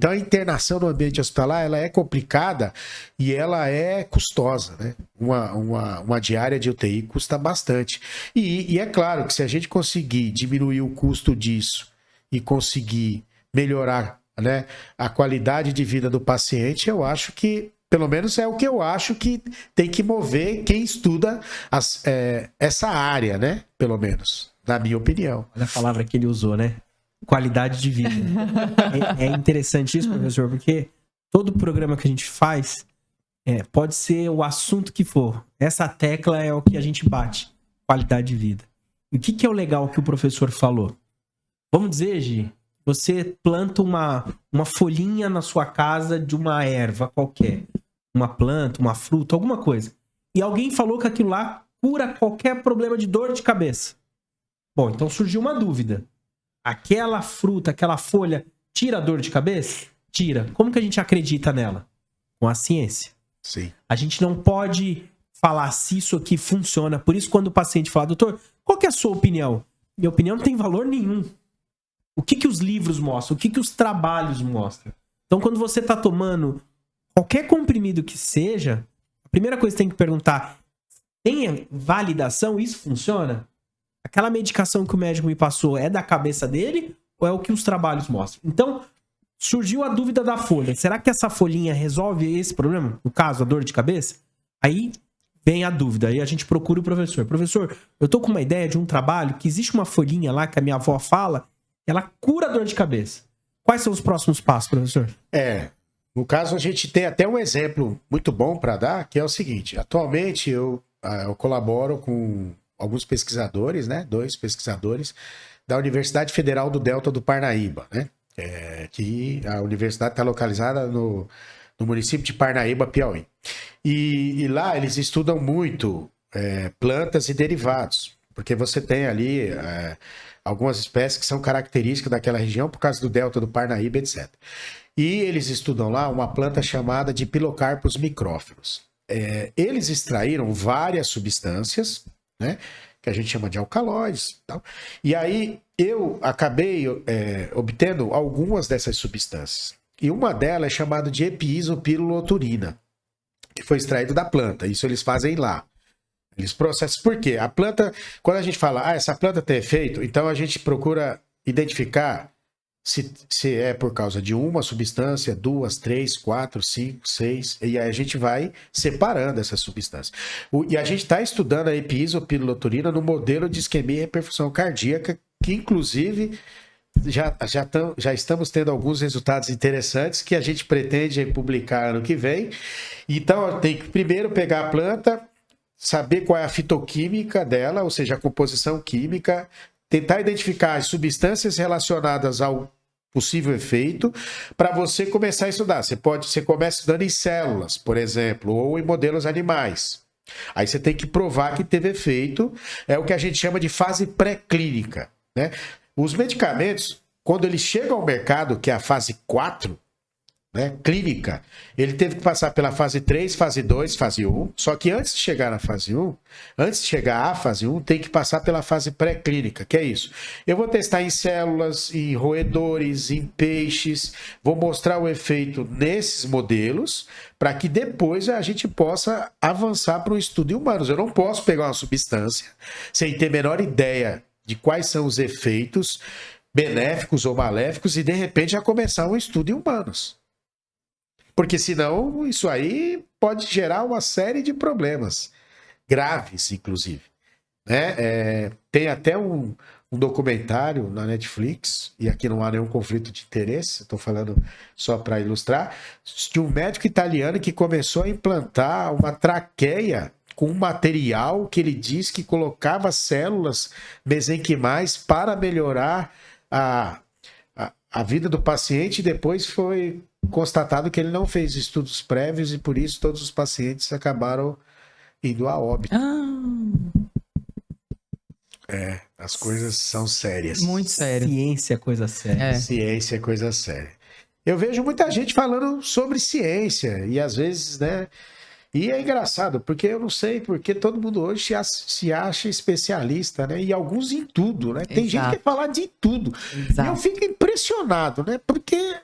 Então a internação no ambiente hospitalar, ela é complicada e ela é custosa, né? Uma diária de UTI custa bastante. E é claro que se a gente conseguir diminuir o custo disso e conseguir melhorar, né, a qualidade de vida do paciente, eu acho que, pelo menos é o que eu acho que tem que mover quem estuda essa área, né? Pelo menos, na minha opinião. Olha a palavra que ele usou, né? Qualidade de vida. É interessante isso, professor, porque todo programa que a gente faz pode ser o assunto que for. Essa tecla é o que a gente bate. Qualidade de vida. E o que é o legal que o professor falou? Vamos dizer, Gi, você planta uma folhinha na sua casa de uma erva qualquer. Uma planta, uma fruta, alguma coisa. E alguém falou que aquilo lá cura qualquer problema de dor de cabeça. Bom, então surgiu uma dúvida. Aquela fruta, aquela folha, tira a dor de cabeça? Tira. Como que a gente acredita nela? Com a ciência. Sim. A gente não pode falar se isso aqui funciona. Por isso, quando o paciente fala, doutor, qual que é a sua opinião? Minha opinião não tem valor nenhum. O que os livros mostram? O que os trabalhos mostram? Então, quando você está tomando qualquer comprimido que seja, a primeira coisa que tem que perguntar, tem validação? Isso funciona? Aquela medicação que o médico me passou é da cabeça dele ou é o que os trabalhos mostram? Então, surgiu a dúvida da folha. Será que essa folhinha resolve esse problema? No caso, a dor de cabeça? Aí vem a dúvida. Aí a gente procura o professor. Professor, eu tô com uma ideia de um trabalho que existe uma folhinha lá que a minha avó fala, ela cura a dor de cabeça. Quais são os próximos passos, professor? No caso, a gente tem até um exemplo muito bom para dar, que é o seguinte. Atualmente, eu colaboro com alguns pesquisadores, né? 2 pesquisadores da Universidade Federal do Delta do Parnaíba, né? Que a universidade está localizada no município de Parnaíba, Piauí. E lá eles estudam muito plantas e derivados, porque você tem ali algumas espécies que são características daquela região por causa do Delta do Parnaíba, etc. E eles estudam lá uma planta chamada de Pilocarpus micrófilos. Eles extraíram várias substâncias, né, que a gente chama de alcaloides. Tal. E aí eu acabei obtendo algumas dessas substâncias. E uma delas é chamada de epiisopiruloturina, que foi extraído da planta. Isso eles fazem lá. Eles processam. Por quê? A planta, quando a gente fala, essa planta tem efeito, então a gente procura identificar se é por causa de uma substância, 2, 3, 4, 5, 6, e aí a gente vai separando essas substâncias. E a gente está estudando a epiisopiruloturina no modelo de isquemia e reperfussão cardíaca, que inclusive já estamos tendo alguns resultados interessantes que a gente pretende publicar ano que vem. Então tem que primeiro pegar a planta, saber qual é a fitoquímica dela, ou seja, a composição química, tentar identificar as substâncias relacionadas ao possível efeito para você começar a estudar. Você começa estudando em células, por exemplo, ou em modelos animais. Aí você tem que provar que teve efeito, é o que a gente chama de fase pré-clínica, né? Os medicamentos, quando eles chegam ao mercado, que é a fase 4, né, clínica, ele teve que passar pela fase 3, fase 2, fase 1, só que antes de chegar na fase 1, antes de chegar à fase 1, tem que passar pela fase pré-clínica, que é isso. Eu vou testar em células, em roedores, em peixes, vou mostrar o efeito nesses modelos, para que depois a gente possa avançar para um estudo em humanos. Eu não posso pegar uma substância sem ter a menor ideia de quais são os efeitos benéficos ou maléficos e de repente já começar um estudo em humanos. Porque senão isso aí pode gerar uma série de problemas, graves inclusive. Né? Tem até um documentário na Netflix, e aqui não há nenhum conflito de interesse, estou falando só para ilustrar, de um médico italiano que começou a implantar uma traqueia com um material que ele diz que colocava células mesenquimais para melhorar a vida do paciente, e depois foi constatado que ele não fez estudos prévios e por isso todos os pacientes acabaram indo a óbito. As coisas são sérias. Muito sério. Ciência é coisa séria. Ciência é coisa séria. Eu vejo muita gente falando sobre ciência e às vezes, né? E é engraçado, porque eu não sei porque todo mundo hoje se acha especialista, né? E alguns em tudo, né? Tem gente que quer falar de tudo. Exato. E eu fico impressionado, né? Porque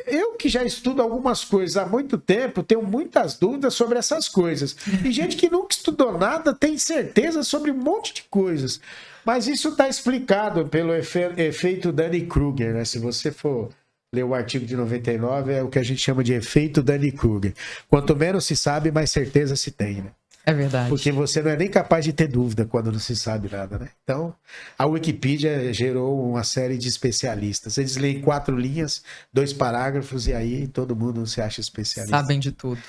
eu que já estudo algumas coisas há muito tempo, tenho muitas dúvidas sobre essas coisas. E gente que nunca estudou nada tem certeza sobre um monte de coisas. Mas isso está explicado pelo efeito Dunning-Kruger, né? Se você for ler o artigo de 99, é o que a gente chama de efeito Dunning-Kruger. Quanto menos se sabe, mais certeza se tem, né? É verdade. Porque você não é nem capaz de ter dúvida quando não se sabe nada, né? Então, a Wikipedia gerou uma série de especialistas. Eles leem 4 linhas, 2 parágrafos, e aí todo mundo se acha especialista. Sabem de tudo.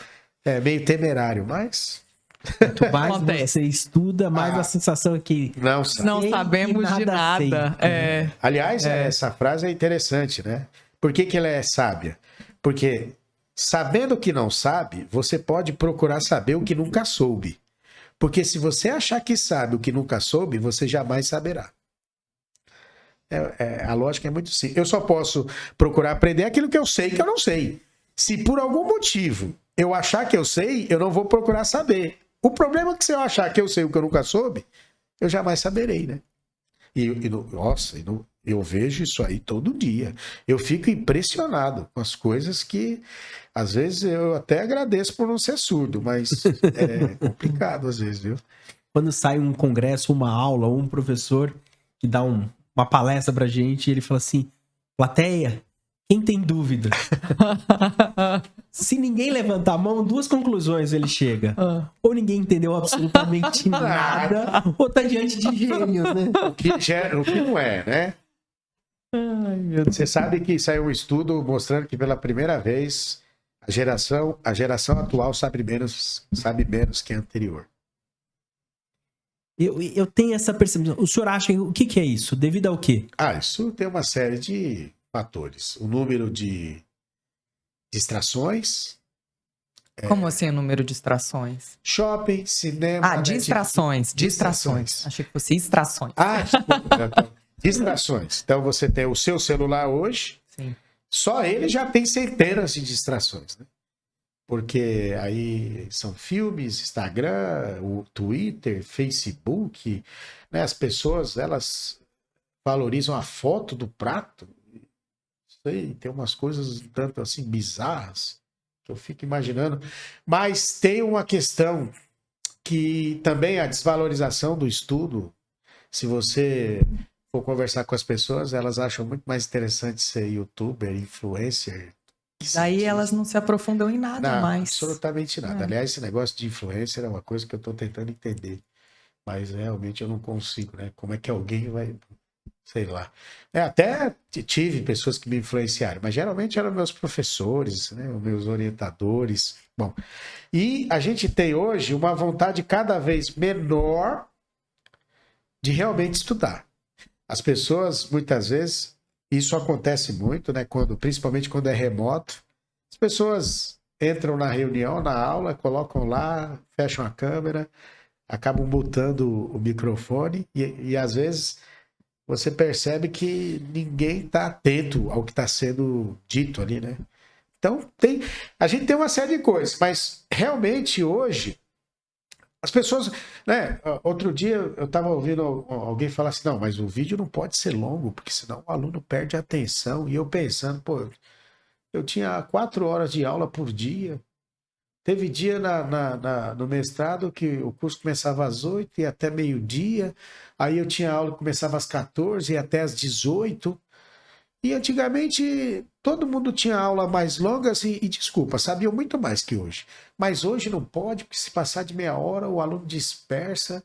É meio temerário, mas Quanto mais Acontece. você estuda, mais a sensação é que não sabe. Não Sei sabemos que de nada sei. nada. É. Aliás, essa frase é interessante, né? Por que ela é sábia? Porque sabendo o que não sabe, você pode procurar saber o que nunca soube. Porque se você achar que sabe o que nunca soube, você jamais saberá. A lógica é muito simples. Eu só posso procurar aprender aquilo que eu sei que eu não sei. Se por algum motivo eu achar que eu sei, eu não vou procurar saber. O problema é que se eu achar que eu sei o que eu nunca soube, eu jamais saberei, né? Eu vejo isso aí todo dia. Eu fico impressionado com as coisas que, às vezes, eu até agradeço por não ser surdo, mas é complicado às vezes, viu? quando sai um congresso, uma aula, ou um professor que dá uma palestra pra gente, ele fala assim, plateia, quem tem dúvida? Se ninguém levantar a mão, 2 conclusões ele chega. Ou ninguém entendeu absolutamente nada, ou tá diante de gênios, né? O que não é, né? Você sabe que saiu um estudo mostrando que pela primeira vez a geração atual sabe menos que a anterior. Eu tenho essa percepção. O senhor acha, o que é isso? Devido ao quê? Isso tem uma série de fatores. O número de distrações, Como assim o número de distrações? shopping, cinema... Distrações. Distrações. Achei que fosse extrações. Desculpa. Distrações. Então você tem o seu celular hoje, Sim. só ele já tem centenas de distrações, né? Porque aí são filmes, Instagram, o Twitter, Facebook, né? As pessoas, elas valorizam a foto do prato. Sei, tem umas coisas tanto assim bizarras que eu fico imaginando. Mas tem uma questão que também é a desvalorização do estudo. Se você for conversar com as pessoas, elas acham muito mais interessante ser youtuber, influencer. Daí elas não se aprofundam em nada mais. Absolutamente nada. Aliás, esse negócio de influencer é uma coisa que eu estou tentando entender. Mas realmente eu não consigo, né? Como é que alguém vai... Sei lá. Até tive pessoas que me influenciaram, mas geralmente eram meus professores, né? Meus orientadores. Bom, e a gente tem hoje uma vontade cada vez menor de realmente estudar. As pessoas, muitas vezes, isso acontece muito, né? Principalmente quando é remoto, as pessoas entram na reunião, na aula, colocam lá, fecham a câmera, acabam mutando o microfone e às vezes você percebe que ninguém está atento ao que está sendo dito ali, né? Então, a gente tem uma série de coisas, mas realmente hoje as pessoas, né? Outro dia eu estava ouvindo alguém falar assim, não, mas o vídeo não pode ser longo, porque senão o aluno perde a atenção. E eu pensando, eu tinha 4 horas de aula por dia. Teve dia no mestrado que o curso começava às 8 e até meio-dia. Aí eu tinha aula que começava às 14 e até às 18. E antigamente todo mundo tinha aula mais longas e desculpa, sabiam muito mais que hoje. Mas hoje não pode, porque se passar de meia hora o aluno dispersa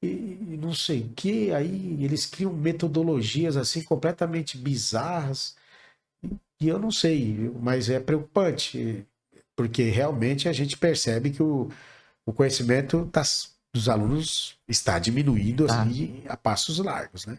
e não sei o quê. Aí eles criam metodologias assim completamente bizarras. E eu não sei, mas é preocupante, porque realmente a gente percebe que o conhecimento dos alunos está diminuindo assim, a passos largos, né?